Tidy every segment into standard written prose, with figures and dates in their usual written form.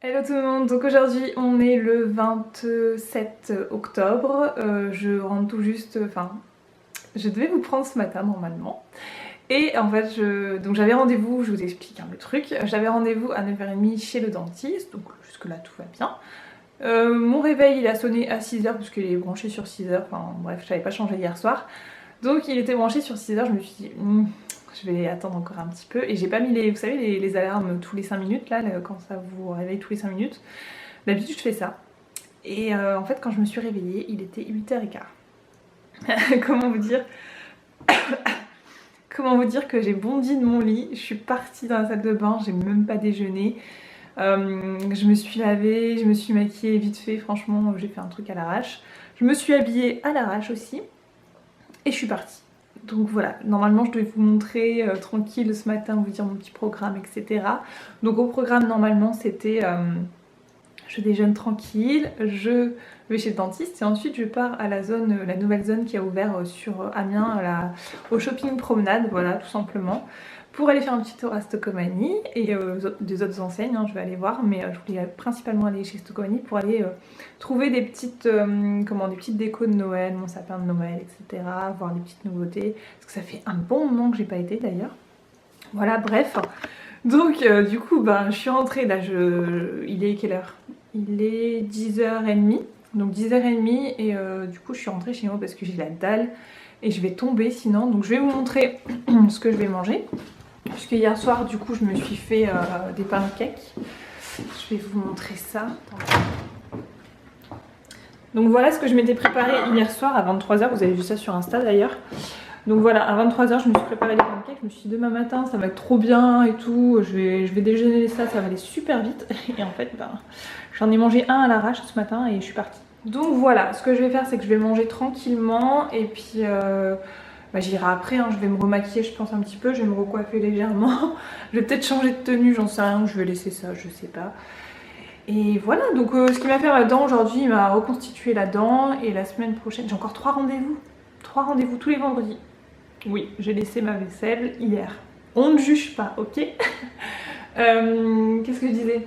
Hello tout le monde, donc aujourd'hui on est le 27 octobre, je rentre tout juste, je devais vous prendre ce matin normalement. Et en fait, donc j'avais rendez-vous, je vous explique le truc, j'avais rendez-vous à 9h30 chez le dentiste, donc jusque là tout va bien. Mon réveil il a sonné à 6h parce qu'il est branché sur 6h, enfin bref, je n'avais pas changé hier soir. Donc il était branché sur 6h, je me suis dit, je vais attendre encore un petit peu. Et j'ai pas mis les, vous savez, les alarmes tous les 5 minutes, là, quand ça vous réveille tous les 5 minutes. D'habitude je fais ça. Et en fait quand je me suis réveillée, il était 8h15. Comment vous dire Comment vous dire que j'ai bondi de mon lit, je suis partie dans la salle de bain, j'ai même pas déjeuné. Je me suis lavée, je me suis maquillée vite fait, franchement j'ai fait un truc à l'arrache. Je me suis habillée à l'arrache aussi et je suis partie. Donc voilà, normalement je devais vous montrer tranquille ce matin, vous dire mon petit programme, etc. Donc au programme normalement c'était je déjeune tranquille, je vais chez le dentiste et ensuite je pars à la zone, la nouvelle zone qui a ouvert sur Amiens, au shopping promenade, voilà tout simplement, pour aller faire un petit tour à Stocomanie et des autres enseignes, je vais aller voir, mais je voulais principalement aller chez Stocomanie pour aller trouver des petites, des petites décos de Noël, mon sapin de Noël, etc. Voir des petites nouveautés, parce que ça fait un bon moment que j'ai pas été d'ailleurs. Voilà, bref. Donc du coup, je suis rentrée, là, il est quelle heure? Il est 10h30, donc 10h30 et du coup je suis rentrée chez moi parce que j'ai la dalle et je vais tomber sinon. Donc je vais vous montrer ce que je vais manger. Puisque hier soir du coup je me suis fait des pancakes. Je vais vous montrer ça. Donc voilà ce que je m'étais préparé hier soir à 23h, vous avez vu ça sur Insta d'ailleurs. Donc voilà, à 23h je me suis préparé les pancakes, je me suis dit demain matin ça va être trop bien et tout, je vais déjeuner ça va aller super vite. Et en fait j'en ai mangé un à l'arrache ce matin et je suis partie. Donc voilà, ce que je vais faire c'est que je vais manger tranquillement et puis j'irai après, je vais me remaquiller je pense un petit peu, je vais me recoiffer légèrement. Je vais peut-être changer de tenue, j'en sais rien, je vais laisser ça, je sais pas. Et voilà, donc ce qui m'a fait ma dent aujourd'hui, il m'a reconstitué la dent et la semaine prochaine, j'ai encore 3 rendez-vous. 3 rendez-vous tous les vendredis. Oui, j'ai laissé ma vaisselle hier. On ne juge pas, ok. Qu'est-ce que je disais?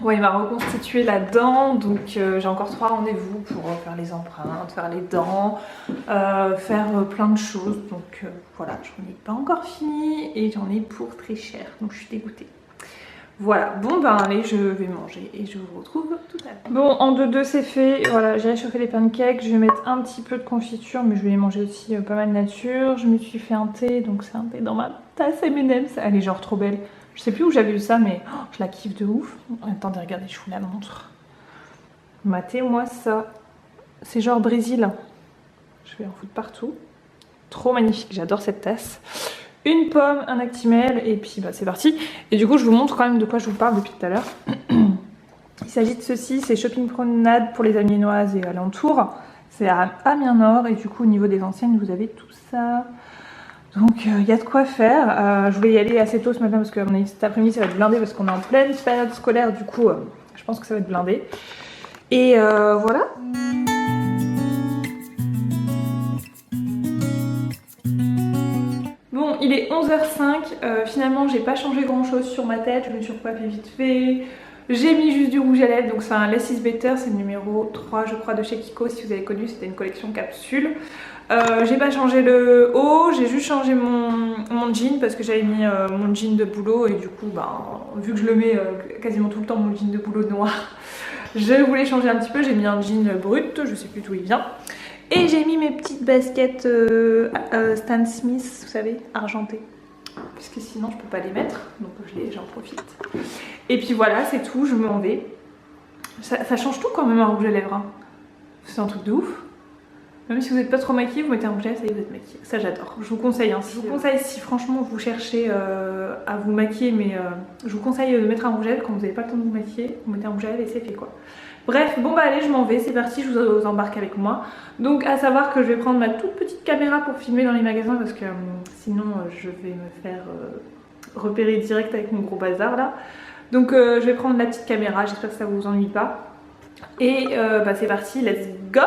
Ouais, il m'a reconstitué la dent, donc j'ai encore 3 rendez-vous pour faire les empreintes, faire les dents, faire plein de choses. Donc voilà, j'en ai pas encore fini et j'en ai pour très cher, donc je suis dégoûtée. Voilà, bon allez, je vais manger et je vous retrouve tout à l'heure. Bon, en 2-2 c'est fait, voilà, j'ai réchauffé les pancakes, je vais mettre un petit peu de confiture, mais je vais les manger aussi pas mal nature. Je me suis fait un thé, donc c'est un thé dans ma tasse M&M's, elle est genre trop belle. Je sais plus où j'avais eu ça, mais je la kiffe de ouf. Attendez, regardez, je vous la montre. Matez-moi ça, c'est genre Brésil. Je vais en foutre partout. Trop magnifique, j'adore cette tasse. Une pomme, un Actimel et puis c'est parti. Et du coup je vous montre quand même de quoi je vous parle depuis tout à l'heure. Il s'agit de ceci, c'est Shopping Promenade pour les Amiénoises et alentours. C'est à Amiens Nord et du coup au niveau des enseignes vous avez tout ça. Donc il y a de quoi faire. Je voulais y aller assez tôt ce matin parce que cet après-midi ça va être blindé parce qu'on est en pleine période scolaire, du coup je pense que ça va être blindé. Et voilà. Bon, il est 11h05, finalement j'ai pas changé grand chose sur ma tête, je me suis recoiffée vite fait. J'ai mis juste du rouge à lèvres, donc c'est un Less is Better, c'est le numéro 3 je crois de chez Kiko, si vous avez connu, c'était une collection capsule. J'ai pas changé le haut, j'ai juste changé mon jean parce que j'avais mis mon jean de boulot et du coup vu que je le mets quasiment tout le temps mon jean de boulot noir, je voulais changer un petit peu, j'ai mis un jean brut, je sais plus d'où il vient. Et j'ai mis mes petites baskets Stan Smith, vous savez, argentées. Puisque sinon je peux pas les mettre, donc j'en profite. Et puis voilà, c'est tout, je m'en vais. Ça change tout quand même un rouge à lèvres. C'est un truc de ouf. Même si vous n'êtes pas trop maquillé, vous mettez un rouge à lèvres, ça y est, vous êtes maquillé. Ça j'adore. Je vous conseille, je vous conseille si franchement vous cherchez à vous maquiller, mais je vous conseille de mettre un rouge à lèvres quand vous n'avez pas le temps de vous maquiller. Vous mettez un rouge à lèvres et c'est fait quoi. Bref, allez, je m'en vais, c'est parti, je vous embarque avec moi. Donc à savoir que je vais prendre ma toute petite caméra pour filmer dans les magasins parce que sinon je vais me faire repérer direct avec mon gros bazar là. Donc je vais prendre la petite caméra, j'espère que ça vous ennuie pas. Et c'est parti, let's go!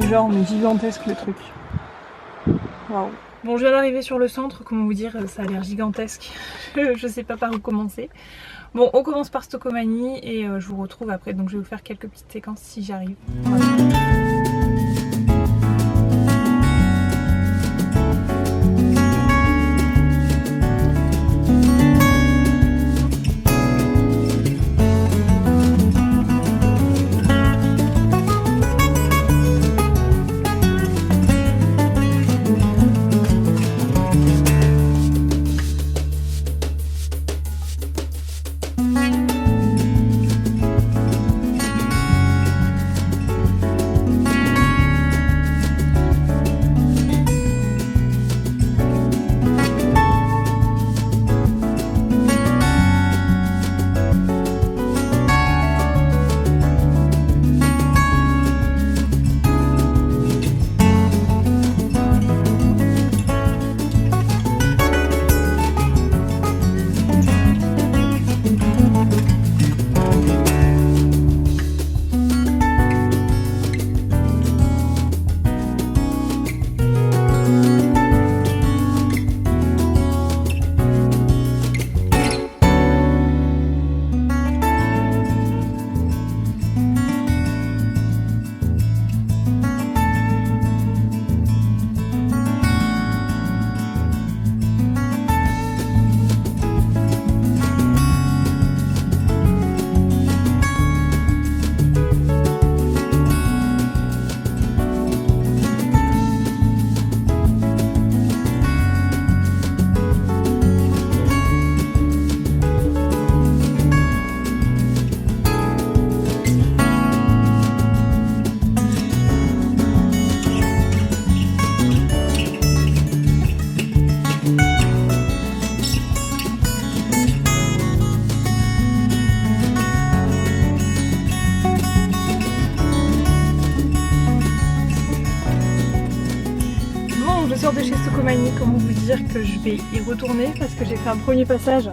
genre mais gigantesque le truc. Waouh. Bon, je viens d'arriver sur le centre, comment vous dire, ça a l'air gigantesque. Je sais pas par où commencer. Bon, on commence par Stokomani et je vous retrouve après, donc je vais vous faire quelques petites séquences si j'arrive. Voilà. De chez Stokomani, comment vous dire que je vais y retourner parce que j'ai fait un premier passage,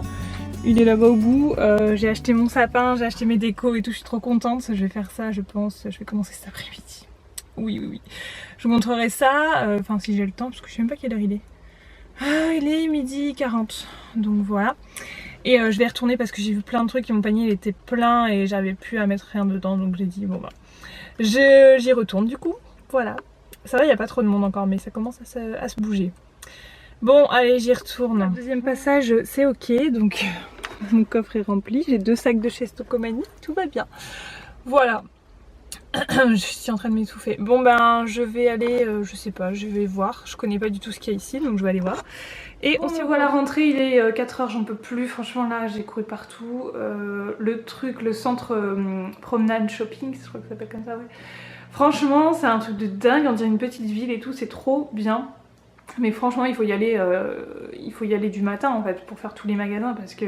il est là-bas au bout, j'ai acheté mon sapin, j'ai acheté mes décos et tout, je suis trop contente, je vais faire ça je pense, je vais commencer cet après-midi. Oui, je vous montrerai ça, enfin si j'ai le temps parce que je sais même pas quelle heure il est. Ah, il est 12h40, donc voilà. Et je vais retourner parce que j'ai vu plein de trucs et mon panier il était plein et j'avais plus à mettre rien dedans, donc j'ai dit bon bah j'y retourne du coup, voilà. Ça va, il n'y a pas trop de monde encore, mais ça commence à se bouger. Bon, allez, j'y retourne. Le deuxième passage, c'est ok. Donc, mon coffre est rempli. J'ai 2 sacs de chez Stokomani. Tout va bien. Voilà. Je suis en train de m'étouffer. Bon, ben, je vais aller, je sais pas, je vais voir. Je connais pas du tout ce qu'il y a ici, donc je vais aller voir. Et on s'y voit à la rentrée, il est 4h, j'en peux plus. Franchement, là, j'ai couru partout. Le centre promenade shopping, je crois que ça s'appelle comme ça, ouais. Franchement, c'est un truc de dingue, on dirait une petite ville et tout, c'est trop bien. Mais franchement, il faut y aller du matin en fait pour faire tous les magasins parce que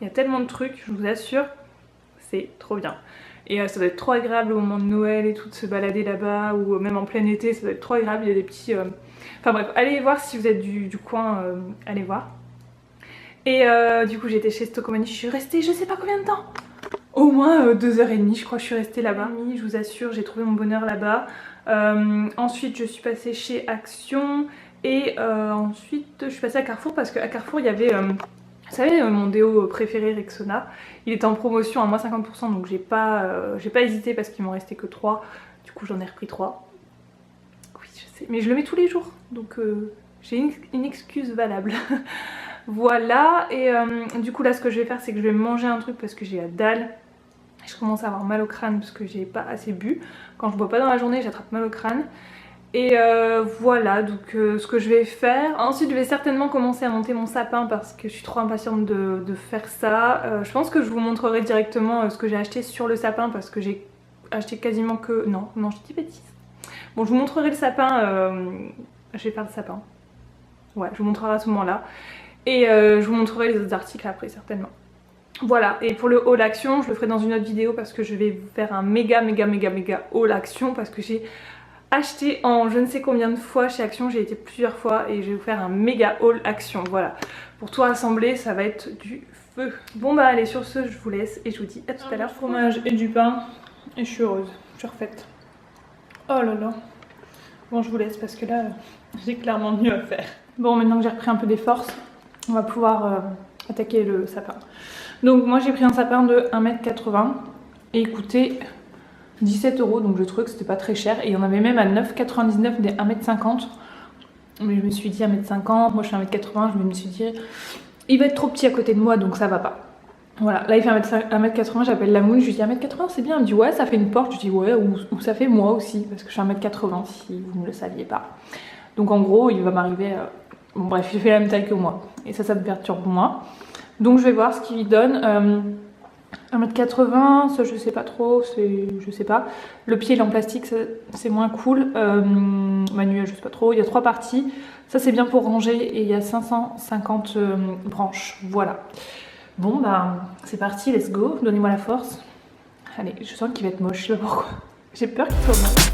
il y a tellement de trucs, je vous assure, c'est trop bien. Et ça doit être trop agréable au moment de Noël et tout, de se balader là-bas ou même en plein été, ça doit être trop agréable, il y a des petits... Enfin bref, allez voir si vous êtes du coin, allez voir. Et du coup, j'étais chez Stokomani, je suis restée je sais pas combien de temps. Au moins 2h30 je crois que je suis restée là-bas. Je vous assure, j'ai trouvé mon bonheur là-bas. Ensuite je suis passée chez Action et ensuite je suis passée à Carrefour parce qu'à Carrefour il y avait, vous savez, mon déo préféré Rexona. Il était en promotion à moins 50% donc j'ai pas hésité parce qu'il m'en restait que 3. Du coup j'en ai repris 3. Oui je sais, mais je le mets tous les jours donc j'ai une excuse valable. Voilà, et du coup là ce que je vais faire c'est que je vais manger un truc parce que j'ai la dalle. Je commence à avoir mal au crâne parce que j'ai pas assez bu. Quand je bois pas dans la journée, j'attrape mal au crâne. Et voilà, donc ce que je vais faire. Ensuite, je vais certainement commencer à monter mon sapin parce que je suis trop impatiente de faire ça. Je pense que je vous montrerai directement ce que j'ai acheté sur le sapin parce que j'ai acheté quasiment que... Non, je dis bêtise. Bon, je vous montrerai le sapin. Je vais faire le sapin. Ouais, je vous montrerai à ce moment-là. Et je vous montrerai les autres articles après, certainement. Voilà, et pour le haul action, je le ferai dans une autre vidéo parce que je vais vous faire un méga haul action parce que j'ai acheté en je ne sais combien de fois chez Action, j'ai été plusieurs fois et je vais vous faire un méga haul action, voilà. Pour tout rassembler, ça va être du feu. Bon bah allez, sur ce, je vous laisse et je vous dis à tout à l'heure. Fromage et du pain et je suis heureuse, je suis refaite. Oh là là, Bon, je vous laisse parce que là, j'ai clairement mieux à faire. Bon, maintenant que j'ai repris un peu des forces, on va pouvoir attaquer le sapin. Donc moi j'ai pris un sapin de 1,80 m et il coûtait 17 €, donc je trouvais que c'était pas très cher. Et il y en avait même à 9,99 € des 1,50 m. Mais je me suis dit 1,50 m, moi je fais 1,80 m, je me suis dit il va être trop petit à côté de moi donc ça va pas. Voilà, là il fait 1,80 m, j'appelle la moune, je lui dis 1,80 m c'est bien, elle me dit ouais ça fait une porte, je dis ouais ou ça fait moi aussi parce que je suis 1,80 m si vous ne le saviez pas. Donc en gros il va m'arriver, bon bref il fait la même taille que moi et ça me perturbe moi. Donc je vais voir ce qu'il lui donne. 1,80 m, ça je sais pas trop, je sais pas. Le pied il est en plastique, c'est moins cool. Manuel je sais pas trop, il y a 3 parties. Ça c'est bien pour ranger et il y a 550 branches, voilà. Bon bah c'est parti, let's go, donnez-moi la force. Allez, je sens qu'il va être moche, je sais pas pourquoi. J'ai peur qu'il soit moche.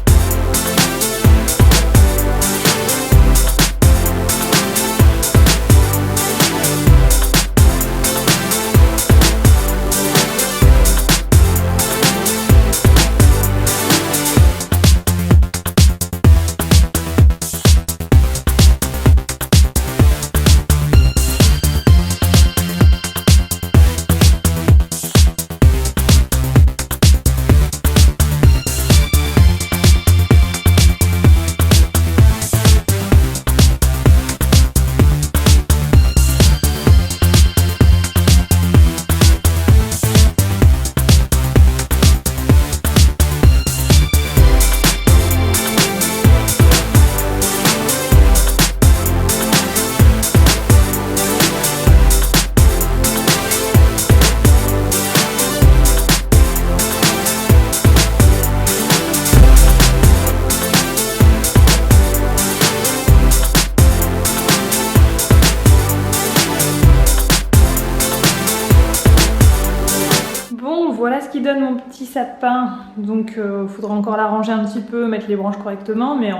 Voilà ce qui donne mon petit sapin, donc faudra encore l'arranger un petit peu, mettre les branches correctement, mais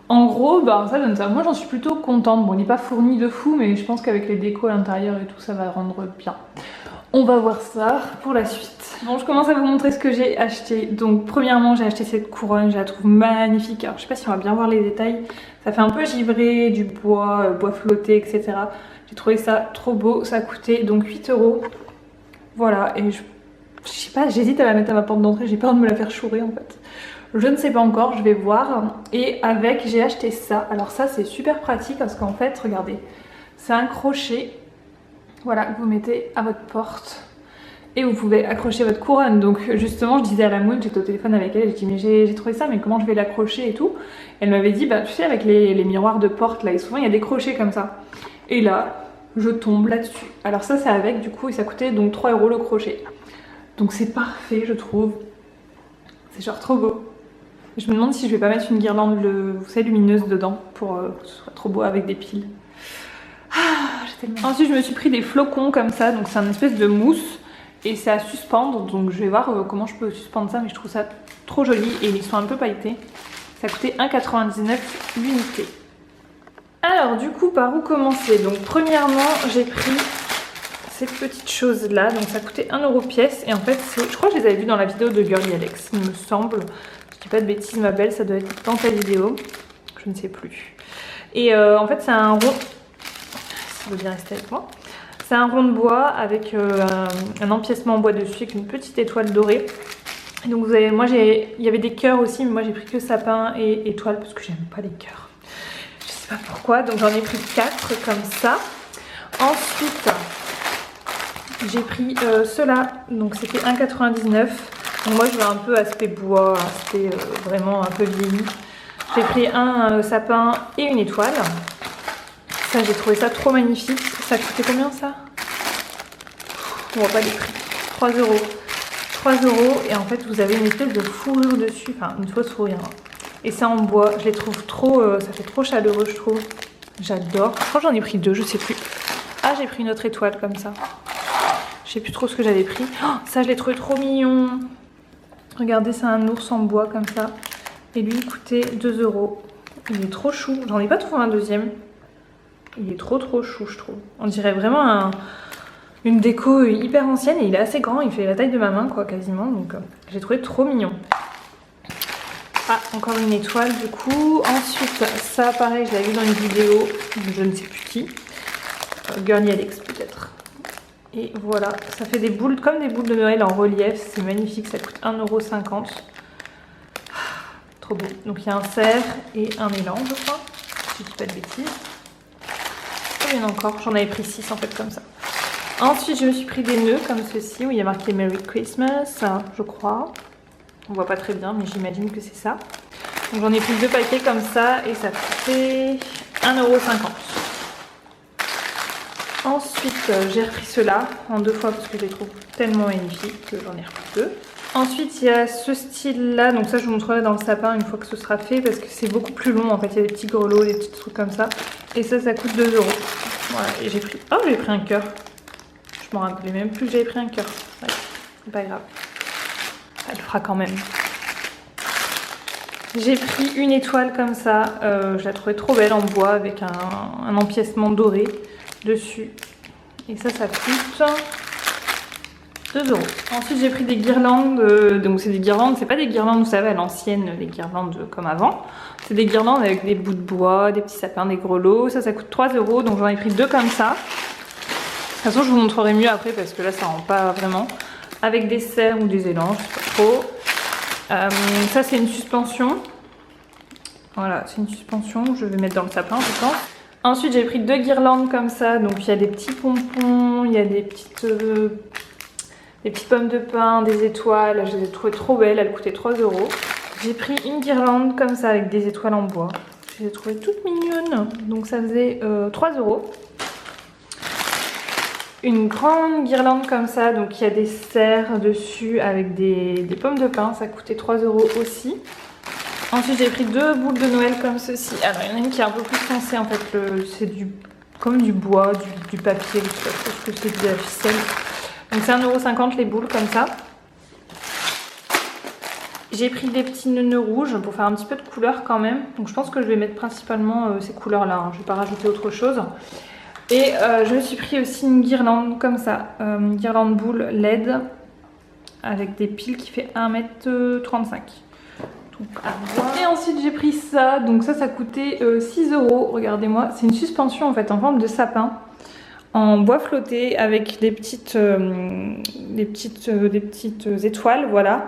en gros bah, ça donne ça. Moi j'en suis plutôt contente, bon il n'est pas fourni de fou mais je pense qu'avec les décos à l'intérieur et tout ça va rendre bien. On va voir ça pour la suite. Bon je commence à vous montrer ce que j'ai acheté. Donc premièrement j'ai acheté cette couronne, je la trouve magnifique. Alors je sais pas si on va bien voir les détails, ça fait un peu givré, du bois, bois flotté etc. J'ai trouvé ça trop beau, ça a coûté donc 8 €. Voilà et je sais pas, j'hésite à la mettre à ma porte d'entrée, j'ai peur de me la faire chourer en fait. Je ne sais pas encore, je vais voir. Et avec, j'ai acheté ça. Alors ça c'est super pratique parce qu'en fait, regardez, c'est un crochet, voilà, que vous mettez à votre porte. Et vous pouvez accrocher votre couronne. Donc justement, je disais à la moune, j'étais au téléphone avec elle, j'ai dit mais j'ai trouvé ça, mais comment je vais l'accrocher et tout. Elle m'avait dit, bah tu sais avec les miroirs de porte là, et souvent il y a des crochets comme ça. Et là, je tombe là-dessus. Alors ça c'est avec du coup, et ça coûtait donc 3 € le crochet. Donc c'est parfait je trouve, c'est genre trop beau. Je me demande si je vais pas mettre une guirlande vous savez, lumineuse dedans pour que ce soit trop beau avec des piles. Ah, j'ai tellement... Ensuite je me suis pris des flocons comme ça, donc c'est un espèce de mousse et c'est à suspendre, donc je vais voir comment je peux suspendre ça mais je trouve ça trop joli et ils sont un peu pailletés. Ça coûtait 1,99 € l'unité. Alors du coup par où commencer? Donc premièrement j'ai pris ces petites choses là, donc ça coûtait 1 € pièce et en fait je crois que je les avais vues dans la vidéo de Girly Alex, il me semble, je dis pas de bêtises ma belle, ça doit être dans ta vidéo, je ne sais plus. Et en fait c'est un rond, si vous bien rester avec moi, c'est un rond de bois avec un empiècement en bois dessus avec une petite étoile dorée. Et donc vous avez, moi il y avait des cœurs aussi mais moi j'ai pris que sapin et étoile parce que j'aime pas les cœurs, je sais pas pourquoi, donc j'en ai pris 4 comme ça. Ensuite j'ai pris ceux-là, donc c'était 1,99 €. Donc moi je veux un peu aspect bois, aspect vraiment un peu vieilli. J'ai pris un sapin et une étoile. Ça j'ai trouvé ça trop magnifique. Ça coûtait combien ça? On voit pas les prix. 3 €. 3 € et en fait vous avez une espèce de fourrure dessus, enfin une fausse fourrure. Hein. Et c'est en bois, je les trouve trop, ça fait trop chaleureux je trouve. J'adore. Je crois que j'en ai pris 2, je sais plus. Ah j'ai pris une autre étoile comme ça. Je sais plus trop ce que j'avais pris. Oh, ça je l'ai trouvé trop mignon. Regardez, c'est un ours en bois comme ça. Et lui il coûtait 2 €. Il est trop chou. J'en ai pas trouvé un deuxième. Il est trop chou je trouve. On dirait vraiment une déco hyper ancienne et il est assez grand. Il fait la taille de ma main quoi quasiment. Donc j'ai trouvé trop mignon. Ah, encore une étoile du coup. Ensuite, ça pareil, je l'avais vu dans une vidéo, je ne sais plus qui. Girly Alex peut-être. Et voilà, ça fait des boules, comme des boules de Noël en relief. C'est magnifique, ça coûte 1,50 €. Trop beau. Donc il y a un cerf et un élan, je crois. Si je dis pas de bêtises. Oh, il y en a encore, j'en avais pris 6 en fait comme ça. Ensuite, je me suis pris des nœuds comme ceci où il y a marqué Merry Christmas, je crois. On voit pas très bien, mais j'imagine que c'est ça. Donc j'en ai pris 2 paquets comme ça et ça fait 1,50 €. Ensuite, j'ai repris ceux-là en 2 fois parce que je les trouve tellement magnifiques que j'en ai repris 2. Ensuite, il y a ce style-là, donc ça je vous montrerai dans le sapin une fois que ce sera fait parce que c'est beaucoup plus long en fait. Il y a des petits grelots, des petits trucs comme ça. Et ça coûte 2 €. Voilà, et j'ai pris. Oh, j'ai pris un cœur. Je me rappelais même plus que j'avais pris un cœur. Ouais, c'est pas grave. Elle le fera quand même. J'ai pris une étoile comme ça. Je la trouvais trop belle en bois avec un empiècement doré dessus. Et ça coûte 2 €. Ensuite, j'ai pris des guirlandes. Donc, c'est des guirlandes. C'est pas des guirlandes, vous savez, à l'ancienne, des guirlandes comme avant. C'est des guirlandes avec des bouts de bois, des petits sapins, des grelots. Ça coûte 3 €. Donc, j'en ai pris 2 comme ça. De toute façon, je vous montrerai mieux après parce que là, ça rend pas vraiment. Avec des cerfs ou des élans, je sais pas trop. Ça, c'est une suspension. Voilà, c'est une suspension. Je vais mettre dans le sapin, je pense. Ensuite, j'ai pris 2 guirlandes comme ça. Donc, il y a des petits pompons, il y a des petites pommes de pin, des étoiles. Je les ai trouvées trop belles. Elles coûtaient 3 €. J'ai pris une guirlande comme ça avec des étoiles en bois. Je les ai trouvées toutes mignonnes. Donc, ça faisait 3 €. Une grande guirlande comme ça, donc il y a des cerfs dessus avec des pommes de pin, ça coûtait 3 € aussi. Ensuite j'ai pris 2 boules de Noël comme ceci. Alors il y en a une qui est un peu plus foncée en fait, c'est comme du bois, du papier, je sais pas trop ce que c'est, de la ficelle. Donc c'est 1,50 € les boules comme ça. J'ai pris des petits nœuds rouges pour faire un petit peu de couleur quand même. Donc je pense que je vais mettre principalement ces couleurs là, hein. Je vais pas rajouter autre chose. Et je me suis pris aussi une guirlande comme ça, une guirlande boule LED avec des piles qui fait 1,35 m. Donc à voir. Et ensuite j'ai pris ça, donc ça coûtait 6 €, regardez-moi. C'est une suspension en fait en forme de sapin, en bois flotté avec des petites étoiles, voilà.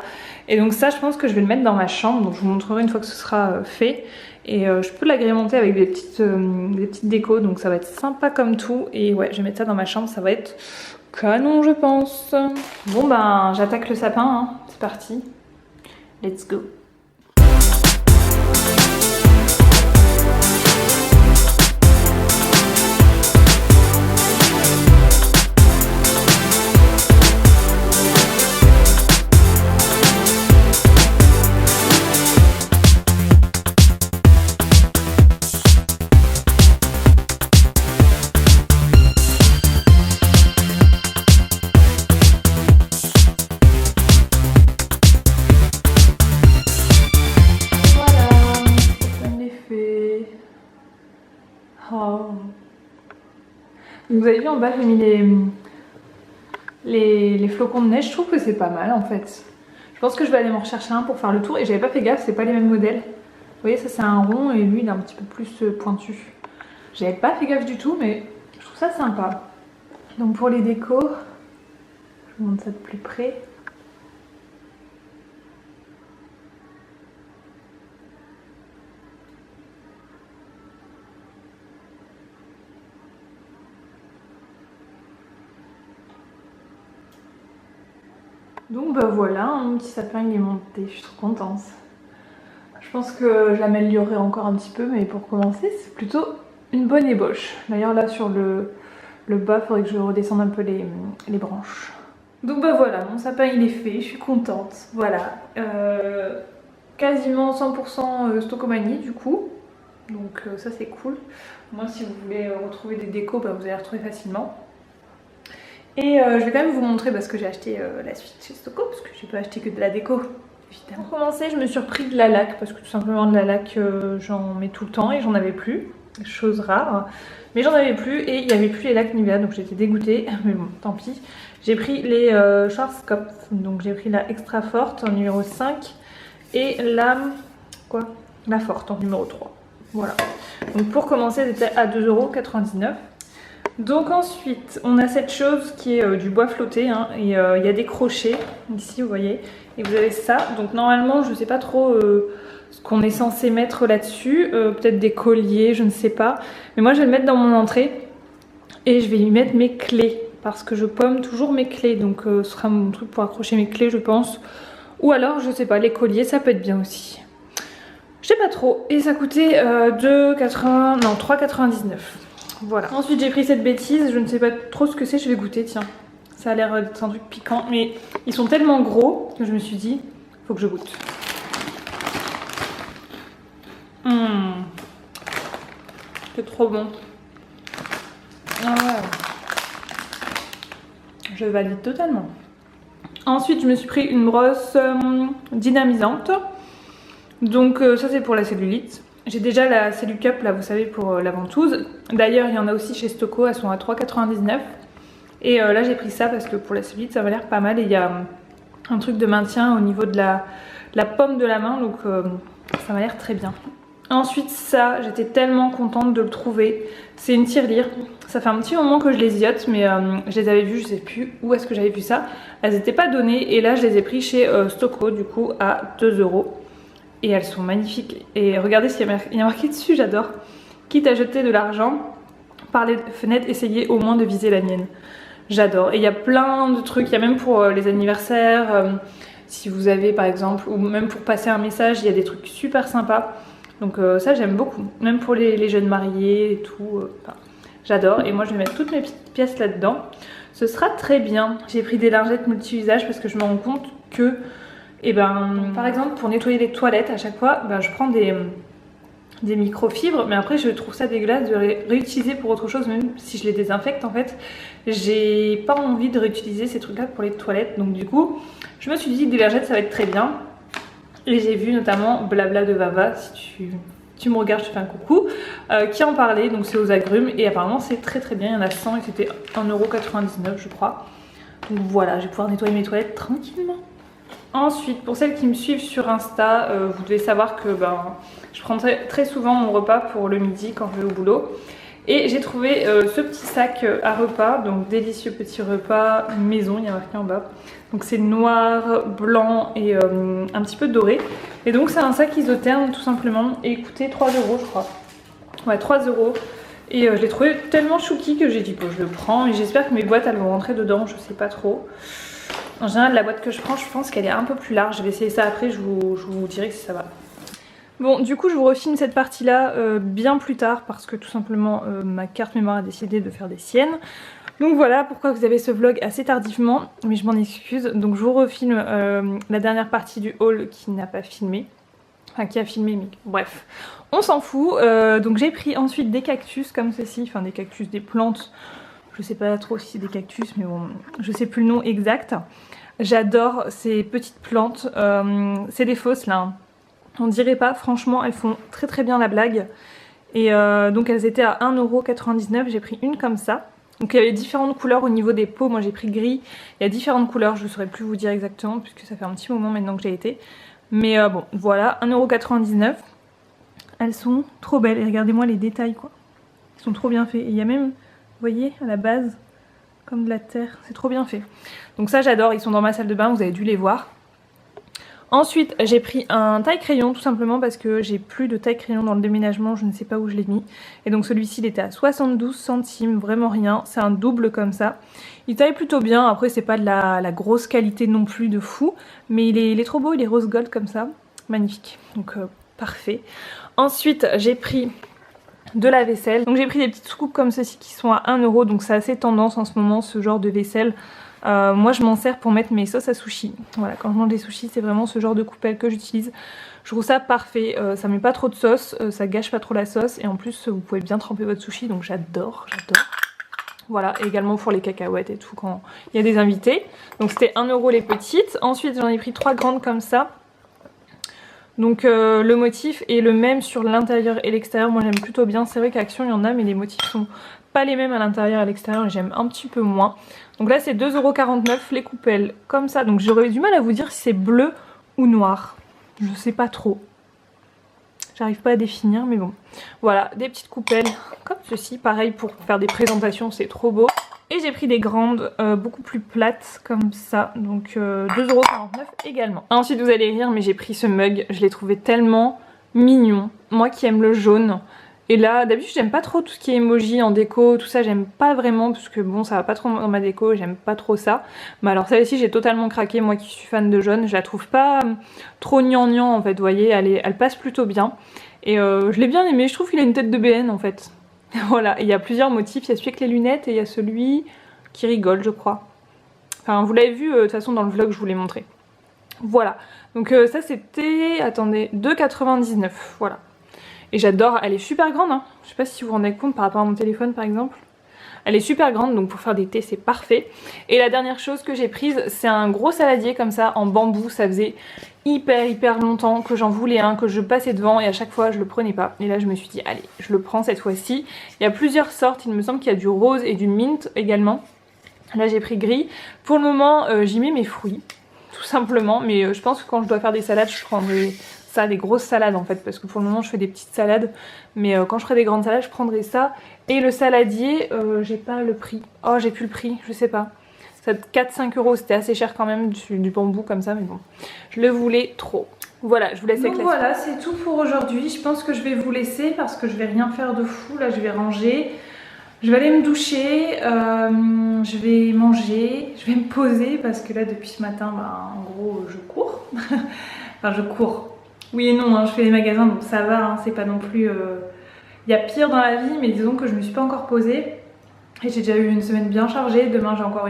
Et donc ça je pense que je vais le mettre dans ma chambre, donc je vous montrerai une fois que ce sera fait. Et je peux l'agrémenter avec des petites décos, donc ça va être sympa comme tout. Et ouais, je vais mettre ça dans ma chambre, ça va être canon je pense. Bon ben j'attaque le sapin, hein. C'est parti. Let's go. Oh. Vous avez vu en bas, j'ai mis les flocons de neige. Je trouve que c'est pas mal en fait. Je pense que je vais aller m'en rechercher un pour faire le tour. Et j'avais pas fait gaffe, c'est pas les mêmes modèles. Vous voyez, ça c'est un rond et lui il est un petit peu plus pointu. J'avais pas fait gaffe du tout, mais je trouve ça sympa. Donc pour les décos, je vous montre ça de plus près. Donc bah voilà, mon petit sapin il est monté, je suis trop contente. Je pense que je l'améliorerai encore un petit peu, mais pour commencer c'est plutôt une bonne ébauche. D'ailleurs là sur le bas, il faudrait que je redescende un peu les branches. Donc bah voilà, mon sapin il est fait, je suis contente. Voilà, quasiment 100% Stocomanie du coup. Donc ça c'est cool. Moi si vous voulez retrouver des décos, bah, vous allez les retrouver facilement. Et je vais quand même vous montrer parce que j'ai acheté la suite chez Stoco, parce que j'ai pas acheté que de la déco, évidemment. Pour commencer, je me suis repris de la laque, parce que tout simplement de la laque, j'en mets tout le temps et j'en avais plus, chose rare. Mais j'en avais plus et il n'y avait plus les laques Nivea, donc j'étais dégoûtée, mais bon, tant pis. J'ai pris les Schwarzkopf, donc j'ai pris la Extra Forte en numéro 5 et la quoi, la forte en numéro 3. Voilà. Donc pour commencer, elle était à 2,99 €. Donc ensuite, on a cette chose qui est du bois flotté, hein, et il y a des crochets, ici vous voyez, et vous avez ça. Donc normalement, je ne sais pas trop ce qu'on est censé mettre là-dessus, peut-être des colliers, je ne sais pas. Mais moi je vais le mettre dans mon entrée et je vais y mettre mes clés, parce que je pomme toujours mes clés, donc ce sera mon truc pour accrocher mes clés je pense. Ou alors, je sais pas, les colliers, ça peut être bien aussi. Je sais pas trop, et ça coûtait 3,99 €. Voilà. Ensuite j'ai pris cette bêtise, je ne sais pas trop ce que c'est, je vais goûter, tiens. Ça a l'air d'être un truc piquant, mais ils sont tellement gros que je me suis dit, faut que je goûte. C'est trop bon. Ah ouais. Je valide totalement. Ensuite je me suis pris une brosse dynamisante. Donc ça c'est pour la cellulite. J'ai déjà la Cellucup là, vous savez, pour la ventouse. D'ailleurs il y en a aussi chez Stocco, elles sont à 3,99 €. Et là j'ai pris ça parce que pour la cellulite ça m'a l'air pas mal. Et il y a un truc de maintien au niveau de la paume de la main, donc ça m'a l'air très bien. Ensuite ça, j'étais tellement contente de le trouver. C'est une tirelire. Ça fait un petit moment que je les ziote, mais je les avais vues, je sais plus où est-ce que j'avais vu ça. Elles n'étaient pas données et là je les ai pris chez Stocco du coup à 2 €. Et elles sont magnifiques. Et regardez ce qu'il y a marqué dessus, j'adore. Quitte à jeter de l'argent par les fenêtres, essayez au moins de viser la mienne. J'adore. Et il y a plein de trucs. Il y a même pour les anniversaires, si vous avez par exemple, ou même pour passer un message, il y a des trucs super sympas. Donc ça j'aime beaucoup. Même pour les jeunes mariés et tout. J'adore. Et moi je vais mettre toutes mes petites pièces là-dedans. Ce sera très bien. J'ai pris des lingettes multi-usages parce que je me rends compte que par exemple pour nettoyer les toilettes à chaque fois je prends des microfibres, mais après je trouve ça dégueulasse de les réutiliser pour autre chose, même si je les désinfecte en fait. J'ai pas envie de réutiliser ces trucs là pour les toilettes, donc du coup je me suis dit des lingettes ça va être très bien. Et j'ai vu notamment Blabla de Vava, si tu me regardes je te fais un coucou, qui en parlait, donc c'est aux agrumes et apparemment c'est très très bien, il y en a 100 et c'était 1,99 € je crois. Donc voilà, je vais pouvoir nettoyer mes toilettes tranquillement. Ensuite, pour celles qui me suivent sur Insta, vous devez savoir que je prends très souvent mon repas pour le midi quand je vais au boulot. Et j'ai trouvé ce petit sac à repas, donc délicieux petit repas maison, il y a marqué en bas. Donc c'est noir, blanc et un petit peu doré. Et donc c'est un sac isotherme tout simplement. Et il coûtait 3 € je crois. Ouais, 3 €. Et je l'ai trouvé tellement chouki que j'ai dit bon je le prends. Et j'espère que mes boîtes elles vont rentrer dedans, je sais pas trop. En général, la boîte que je prends, je pense qu'elle est un peu plus large. Je vais essayer ça après, je vous dirai si ça va. Bon, du coup, je vous refilme cette partie-là bien plus tard parce que tout simplement, ma carte mémoire a décidé de faire des siennes. Donc voilà pourquoi vous avez ce vlog assez tardivement, mais je m'en excuse. Donc je vous refilme la dernière partie du haul qui n'a pas filmé. Enfin, qui a filmé, mais bref, on s'en fout. Donc j'ai pris ensuite des cactus comme ceci, enfin des cactus, des plantes. Je sais pas trop si c'est des cactus, mais bon, je sais plus le nom exact. J'adore ces petites plantes. C'est des fausses là. Hein. On dirait pas, franchement, elles font très très bien la blague. Et donc elles étaient à 1,99 €. J'ai pris une comme ça. Donc il y avait différentes couleurs au niveau des pots. Moi j'ai pris gris. Il y a différentes couleurs, je ne saurais plus vous dire exactement puisque ça fait un petit moment maintenant que j'ai été. Mais bon, voilà, 1,99 €. Elles sont trop belles. Et regardez-moi les détails quoi. Ils sont trop bien faits. Et il y a même... Vous voyez, à la base, comme de la terre, c'est trop bien fait. Donc ça j'adore, ils sont dans ma salle de bain, vous avez dû les voir. Ensuite j'ai pris un taille-crayon tout simplement parce que j'ai plus de taille-crayon dans le déménagement, je ne sais pas où je l'ai mis. Et donc celui-ci il était à 72 centimes, vraiment rien, c'est un double comme ça. Il taille plutôt bien, après c'est pas de la grosse qualité non plus de fou. Mais il est trop beau, il est rose gold comme ça, magnifique, donc parfait. Ensuite j'ai pris... de la vaisselle. Donc j'ai pris des petites soucoupes comme ceci qui sont à 1 €. Donc c'est assez tendance en ce moment ce genre de vaisselle. Moi je m'en sers pour mettre mes sauces à sushi. Voilà, quand je mange des sushis c'est vraiment ce genre de coupelle que j'utilise. Je trouve ça parfait, ça met pas trop de sauce, ça gâche pas trop la sauce. Et en plus vous pouvez bien tremper votre sushi, donc j'adore, j'adore. Voilà, et également pour les cacahuètes et tout quand il y a des invités. Donc c'était 1 € les petites. Ensuite j'en ai pris 3 grandes comme ça. Donc le motif est le même sur l'intérieur et l'extérieur, moi j'aime plutôt bien. C'est vrai qu'à Action il y en a mais les motifs sont pas les mêmes à l'intérieur et à l'extérieur et j'aime un petit peu moins. Donc là c'est 2,49 € les coupelles comme ça. Donc j'aurais du mal à vous dire si c'est bleu ou noir, je sais pas trop. J'arrive pas à définir, mais bon. Voilà, des petites coupelles comme ceci. Pareil pour faire des présentations, c'est trop beau. Et j'ai pris des grandes, beaucoup plus plates comme ça. Donc 2,49 € également. Ensuite vous allez rire, mais j'ai pris ce mug. Je l'ai trouvé tellement mignon. Moi qui aime le jaune. Et là, d'habitude j'aime pas trop tout ce qui est emoji en déco, tout ça j'aime pas vraiment parce que bon ça va pas trop dans ma déco, j'aime pas trop ça. Mais alors celle-ci j'ai totalement craqué, moi qui suis fan de jaune, je la trouve pas trop gnangnan en fait, vous voyez, elle passe plutôt bien. Et je l'ai bien aimé, je trouve qu'il a une tête de BN en fait. Voilà, et il y a plusieurs motifs, il y a celui avec les lunettes et il y a celui qui rigole je crois. Enfin vous l'avez vu de toute façon dans le vlog je vous l'ai montré. Voilà, donc ça c'était, attendez, 2,99 €, voilà. Et j'adore, elle est super grande, hein. Je sais pas si vous vous rendez compte par rapport à mon téléphone par exemple. Elle est super grande, donc pour faire des thés c'est parfait. Et la dernière chose que j'ai prise, c'est un gros saladier comme ça en bambou. Ça faisait hyper longtemps que j'en voulais un, que je passais devant et à chaque fois je le prenais pas. Et là je me suis dit allez, je le prends cette fois-ci. Il y a plusieurs sortes, il me semble qu'il y a du rose et du mint également. Là j'ai pris gris. Pour le moment j'y mets mes fruits, tout simplement. Mais je pense que quand je dois faire des salades, je prendrai ça, des grosses salades en fait, parce que pour le moment je fais des petites salades, mais quand je ferai des grandes salades je prendrai ça. Et le saladier, j'ai pas le prix, oh j'ai plus le prix, je sais pas, ça 4-5 €, c'était assez cher quand même, du bambou comme ça, mais bon, je le voulais trop. Voilà, je vous laisse avec la suite. Voilà, c'est tout pour aujourd'hui, je pense que je vais vous laisser parce que je vais rien faire de fou, là je vais ranger, je vais aller me doucher, je vais manger, je vais me poser parce que là depuis ce matin, bah, en gros je cours, enfin je cours. Oui et non, hein, je fais des magasins donc ça va, hein, c'est pas non plus... Il y a pire dans la vie, mais disons que je me suis pas encore posée. Et j'ai déjà eu une semaine bien chargée, demain j'ai encore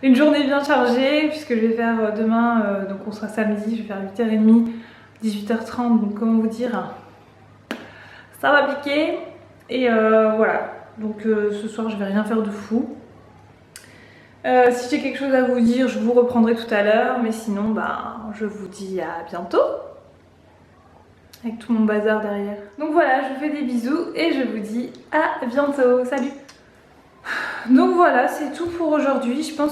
une journée bien chargée, puisque je vais faire demain, donc on sera samedi, je vais faire 8h30, 18h30, donc comment vous dire, ça va piquer. Et voilà, donc ce soir je vais rien faire de fou. Si j'ai quelque chose à vous dire, je vous reprendrai tout à l'heure, mais sinon, bah, je vous dis à bientôt. Avec tout mon bazar derrière. Donc voilà, je vous fais des bisous et je vous dis à bientôt. Salut! Donc voilà, c'est tout pour aujourd'hui. Je pense que